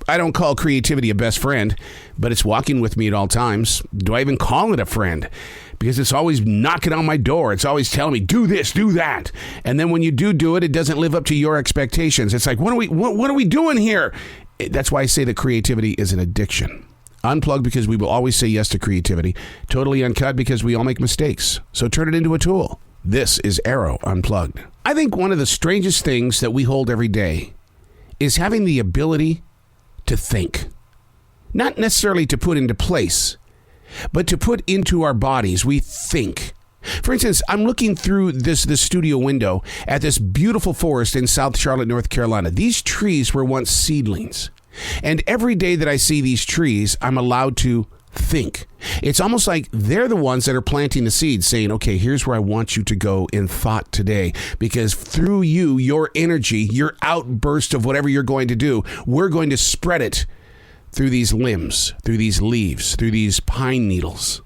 I don't call creativity a best friend, but it's walking with me at all times. Do I even call it a friend? Because it's always knocking on my door. It's always telling me, do this, do that. And then when you do it, it doesn't live up to your expectations. It's like, what are we doing here? That's why I say that creativity is an addiction. Unplugged because we will always say yes to creativity. Totally uncut because we all make mistakes. So turn it into a tool. This is Arroe Unplugged. I think one of the strangest things that we hold every day is having the ability to think. Not necessarily to put into place, but to put into our bodies. We think. For instance, I'm looking through this studio window at this beautiful forest in South Charlotte, North Carolina. These trees were once seedlings. And every day that I see these trees, I'm allowed to think. It's almost like they're the ones that are planting the seeds, saying, okay, here's where I want you to go in thought today. Because through you, your energy, your outburst of whatever you're going to do, we're going to spread it through these limbs, through these leaves, through these pine needles.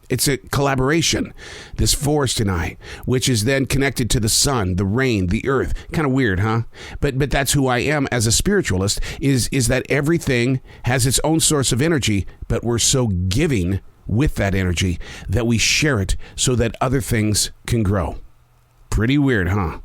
It's a collaboration, this forest and I, which is then connected to the sun, the rain, the earth. Kind of weird, huh? But that's who I am as a spiritualist, is that everything has its own source of energy, but we're so giving with that energy that we share it so that other things can grow. Pretty weird, huh?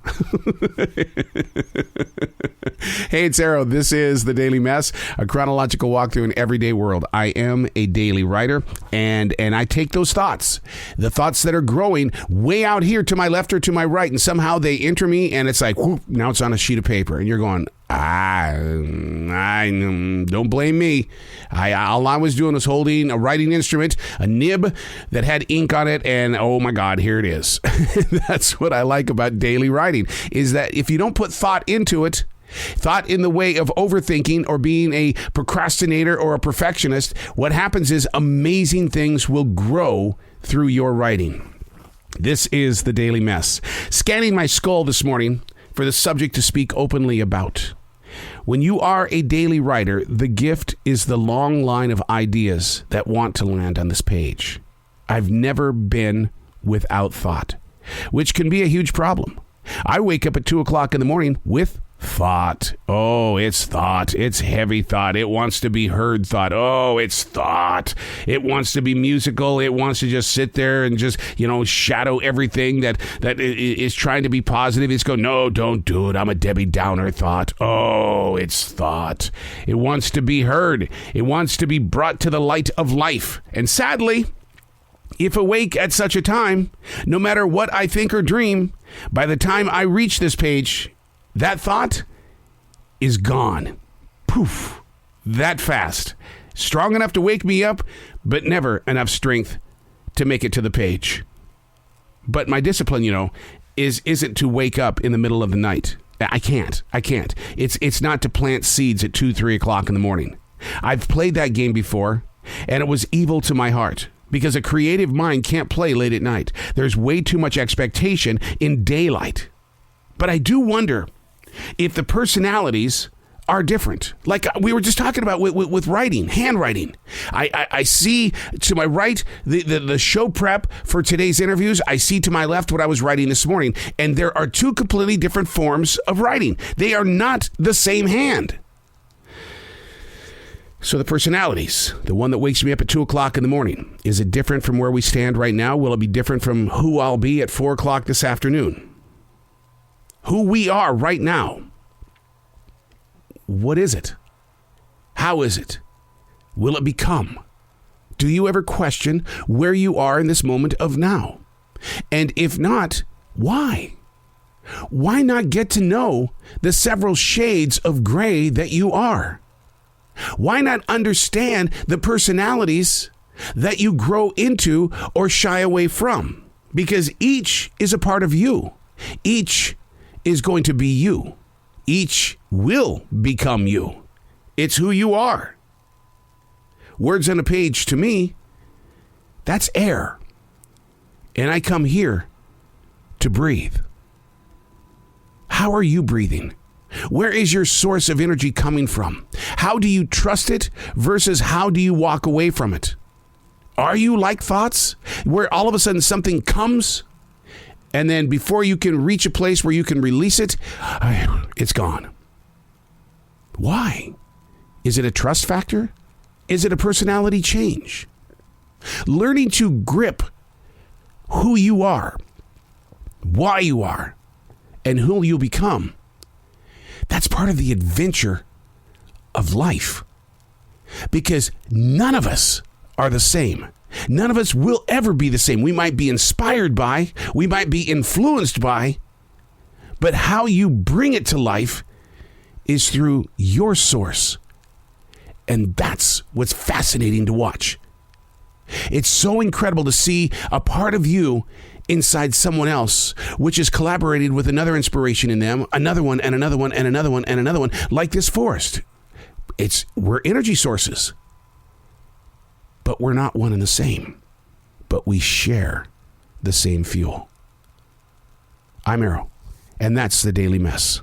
Hey, it's Arroe. This is The Daily Mess, a chronological walk through an everyday world. I am a daily writer, and I take those thoughts, the thoughts that are growing way out here to my left or to my right, and somehow they enter me, and it's like, whoop, now it's on a sheet of paper, and you're going, don't blame me. All I was doing was holding a writing instrument, a nib that had ink on it, and oh my God, here it is. That's what I like about daily writing, is that if you don't put thought into it, thought in the way of overthinking or being a procrastinator or a perfectionist, what happens is amazing things will grow through your writing. This is The Daily Mess. Scanning my skull this morning for the subject to speak openly about. When you are a daily writer, the gift is the long line of ideas that want to land on this page. I've never been without thought, which can be a huge problem. I wake up at 2 o'clock in the morning with thought. Oh, it's thought. It's heavy thought. It wants to be heard thought. Oh, it's thought. It wants to be musical. It wants to just sit there and just, shadow everything that is trying to be positive. It's go, no, don't do it. I'm a Debbie Downer thought. Oh, it's thought. It wants to be heard. It wants to be brought to the light of life. And sadly, if awake at such a time, no matter what I think or dream, by the time I reach this page, that thought is gone. Poof. That fast. Strong enough to wake me up, but never enough strength to make it to the page. But my discipline, isn't to wake up in the middle of the night. I can't. It's not to plant seeds at 2, 3 o'clock in the morning. I've played that game before, and it was evil to my heart. Because a creative mind can't play late at night. There's way too much expectation in daylight. But I do wonder if the personalities are different. Like we were just talking about with writing, handwriting. I see to my right the show prep for today's interviews. I see to my left what I was writing this morning. And there are two completely different forms of writing. They are not the same hand. So the personalities, the one that wakes me up at 2 o'clock in the morning, is it different from where we stand right now? Will it be different from who I'll be at 4 o'clock this afternoon? Who we are right now. What is it? How is it? Will it become? Do you ever question where you are in this moment of now? And if not, why? Why not get to know the several shades of gray that you are? Why not understand the personalities that you grow into or shy away from? Because each is a part of you. Each is going to be you. Each will become you. It's who you are. Words on a page, to me, that's air. And I come here to breathe. How are you breathing? Where is your source of energy coming from? How do you trust it versus how do you walk away from it? Are you like thoughts where all of a sudden something comes and then before you can reach a place where you can release it, it's gone? Why? Is it a trust factor? Is it a personality change? Learning to grip who you are, why you are, and who you'll become. That's part of the adventure of life. Because none of us are the same. None of us will ever be the same. We might be inspired by, we might be influenced by, but how you bring it to life is through your source. And that's what's fascinating to watch. It's so incredible to see a part of you inside someone else, which is collaborated with another inspiration in them, another one, and another one, and another one, and another one, like this forest. We're energy sources, but we're not one and the same, but we share the same fuel. I'm Arroe, and that's the Daily Mess.